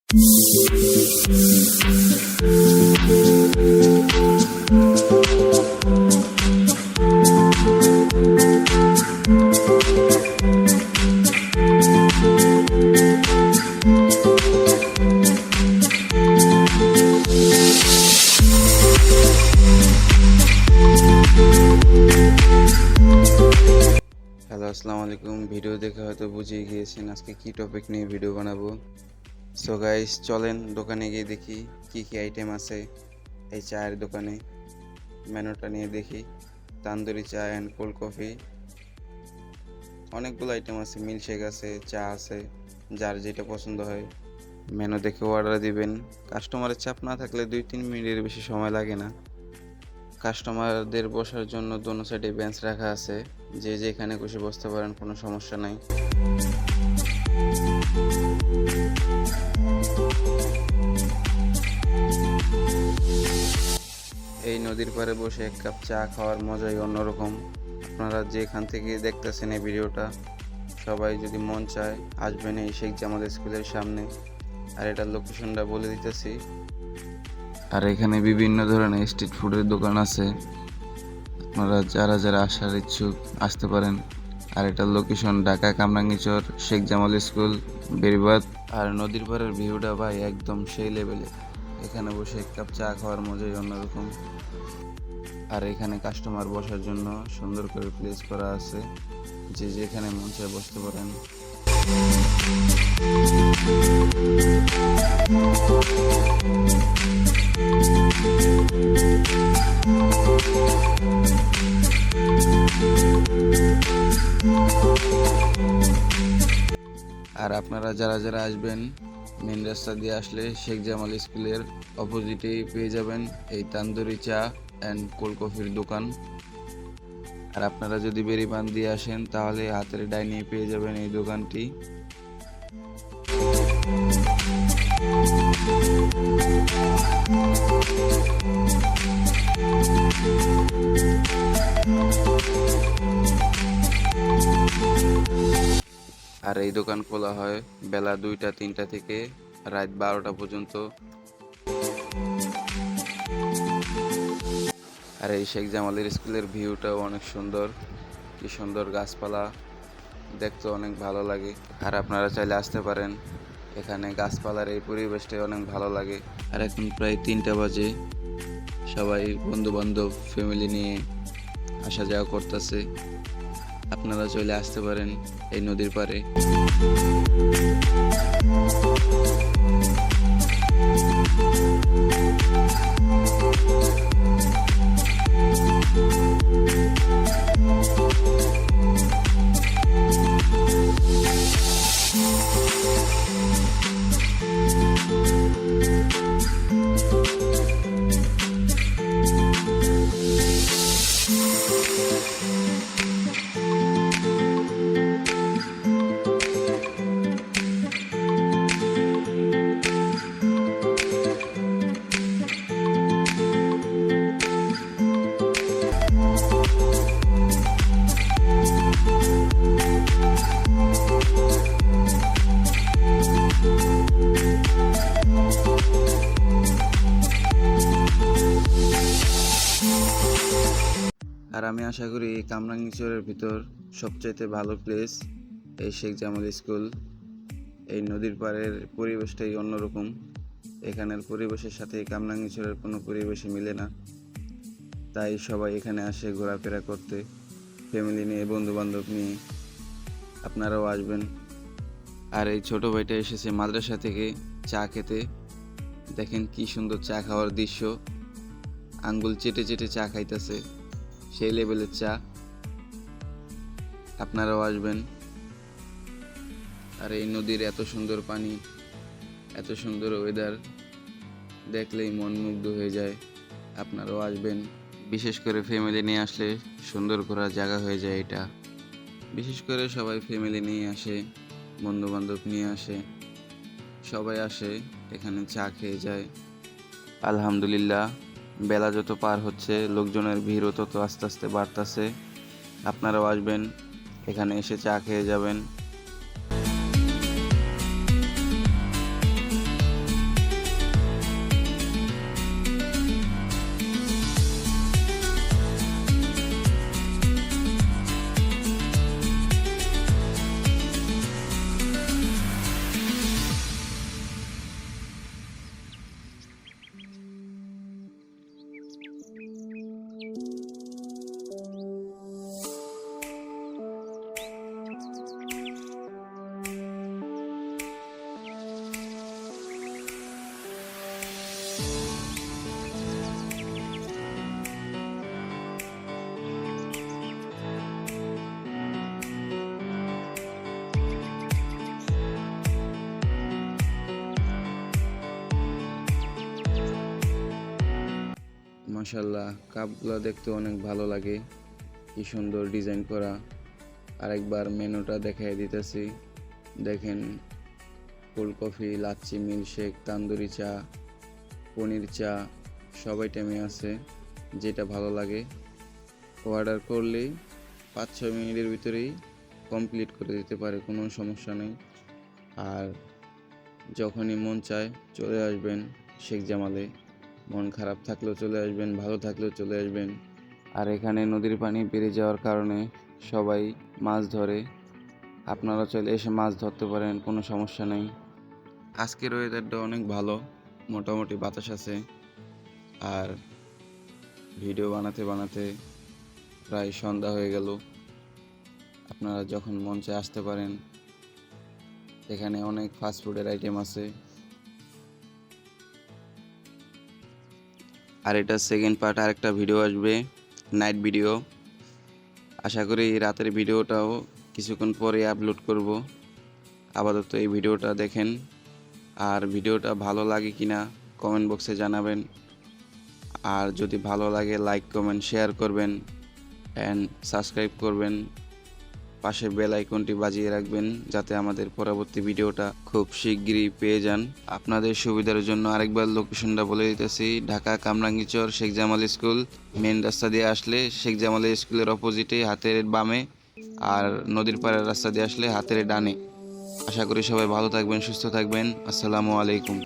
Hello, আসসালামু আলাইকুম। Video দেখে হয়তো বুঝিয়ে গিয়েছেন আজকে কি টপিক নিয়ে ভিডিও বানাবো। সো গাইস, চলেন দোকানে গিয়ে দেখি কি কি আইটেম আছে এই চায়ের দোকানে। মেনুটা নিয়ে দেখি। তান্দুরি চা অ্যান্ড কোল্ড কফি, অনেকগুলো আইটেম আছে, মিল্কশেক আছে, চা আছে, যার যেটা পছন্দ হয় মেনু দেখে অর্ডার দিবেন। কাস্টমারের চাপ না থাকলে 2-3 মিনিটের বেশি সময় লাগে না। কাস্টমারদের বসার জন্য দোনো সাইডে বেঞ্চ রাখা আছে, যে যেখানে খুশি বসতে পারেন, কোনো সমস্যা নাই। এই নদীর পাড়ে বসে এক কাপ চা খাওয়ার মজাই অন্যরকম। আপনারা যেখান থেকে দেখতেছেন এই ভিডিওটা, সবাই যদি মন চায় আসবেন এই শেখ জামাল স্কুলের সামনে। আর এটার লোকেশনটা বলে দিতেছি। আর এখানে বিভিন্ন ধরনের স্ট্রিট ফুডের দোকান আছে, আপনারা যারা যারা আসার ইচ্ছুক আসতে পারেন। আর এটার লোকেশন ঢাকা কামরাঙ্গীরচর, শেখ জামাল স্কুল, বেরিবাদ। আর নদীর পাড়ের ভিউটা ভাই একদম সেই লেভেলে। এখানে বসে এক কাপ চা খাওয়ার মজাই অন্যরকম। আর এখানে কাস্টমার বসার জন্য সুন্দর করে প্লেস করা আছে, যে যেখানে মন চায় বসতে পারেন। আর আপনারা যারা যারা আসবেন, মেন রাস্তা দিয়ে আসলে শেখ জামাল স্কুলের অপোজিটেই পেয়ে যাবেন এই তান্দুরি চা অ্যান্ড কোল্ড কফির দোকান। আর আপনারা যদি বেরিবান দিয়ে আসেন তাহলে হাতের ডাইনে পেয়ে যাবেন এই দোকানটি। আর এই দোকান খোলা হয় বেলা 2টা-3টা থেকে রাত 12টা পর্যন্ত। আর এই শেখ জামালের স্কুলের ভিউটাও অনেক সুন্দর, কি সুন্দর গাছপালা, দেখতে অনেক ভালো লাগে। আর আপনারা চাইলে আসতে পারেন, এখানে গাছপালার এই পরিবেশটাই অনেক ভালো লাগে। আর এখন প্রায় 3টা বাজে, সবাই বন্ধু বান্ধব ফ্যামিলি নিয়ে আসা যাওয়া করতেছে। আপনারা চলে আসতে পারেন এই নদীর পাড়ে। আর আমি আশা করি এই কামরাঙ্গীরচরের ভিতর সবচাইতে ভালো প্লেস এই শেখ জামাল স্কুল। এই নদীর পাড়ের পরিবেশটাই অন্যরকম। এখানের পরিবেশের সাথে কামরাঙ্গীরচরের কোনো পরিবেশই মিলে না। তাই সবাই এখানে আসে ঘোরাফেরা করতে, ফ্যামিলি নিয়ে, বন্ধু বান্ধব নিয়ে। আপনারাও আসবেন। আর এই ছোট ভাইটা এসেছে মাদ্রাসা থেকে চা খেতে। দেখেন কি সুন্দর চা খাওয়ার দৃশ্য, আঙ্গুল চেটে চেটে চা খাইতেছে, সেই লেভেলের চা। আপনারাও আসবেন। আর এই নদীর এত সুন্দর পানি, এত সুন্দর ওয়েদার দেখলেই মন মুগ্ধ হয়ে যায়। আপনারাও আসবেন। বিশেষ করে ফ্যামিলি নিয়ে আসলে সুন্দর ঘোরার জায়গা হয়ে যায় এটা। বিশেষ করে সবাই ফ্যামিলি নিয়ে আসে, বন্ধু বান্ধব নিয়ে আসে, সবাই আসে এখানে চা খেয়ে যায়। আলহামদুলিল্লাহ, বেলা যত পার হচ্ছে লোকজনের ভিড়ও তত আস্তে আস্তে বাড়তেছে। আপনারাও আসবেন, এখানে এসে চা খেয়ে যাবেন। মাশাআল্লাহ, কাপগুলো দেখতে অনেক ভালো লাগে, কি সুন্দর ডিজাইন করা। আরেকবার মেনুটা দেখাই দিতেছি, দেখেন cold coffee, lassi, milkshake, tandoori চা, পনির চা, সব আইটেমই আছে। যেটা ভালো লাগে অর্ডার করলেই 5-6 মিনিটের ভিতরেই কমপ্লিট করে দিতে পারে, কোনো সমস্যা নেই। আর যখনই মন চায় চলে আসবেন শেখ জামালে। মন খারাপ থাকলেও চলে আসবেন, ভালো থাকলেও চলে আসবেন। আর এখানে নদীর পানি বেড়ে যাওয়ার কারণে সবাই মাছ ধরে, আপনারা চলে এসে মাছ ধরতে পারেন, কোনো সমস্যা নেই। আজকের ওয়েদারটা অনেক ভালো, মোটামুটি বাতাস আছে। আর ভিডিও বানাতে বানাতে প্রায় সন্ধ্যা হয়ে গেল। আপনারা যখন মন চায় আসতে পারেন, এখানে অনেক ফাস্টফুডের আইটেম আছে। আর এটা সেকেন্ড পার্ট, আরেকটা ভিডিও আসবে, নাইট ভিডিও। আশা করি রাতের ভিডিওটাও কিছুক্ষণ পরে আপলোড করব। আপাতত এই ভিডিওটা দেখেন, আর ভিডিওটা ভালো লাগে কিনা কমেন্ট বক্সে জানাবেন। আর যদি ভালো লাগে লাইক কমেন্ট শেয়ার করবেন অ্যান্ড সাবস্ক্রাইব করবেন। পাশে বেল আইকনটি বাজিয়ে রাখবেন যাতে আমাদের পরবর্তী ভিডিওটা খুব শিগগিরই পেয়ে যান। আপনাদের সুবিধার জন্য আরেকবার লোকেশনটা বলে দিতেছি, ঢাকা কামরাঙ্গীরচর শেখ জামাল স্কুল। মেন রাস্তা দিয়ে আসলে শেখ জামাল স্কুলের অপোজিটে হাতের বামে, আর নদীর পাড়ের রাস্তা দিয়ে আসলে হাতের ডানে। আশা করি সবাই ভালো থাকবেন, সুস্থ থাকবেন। আসসালামু আলাইকুম।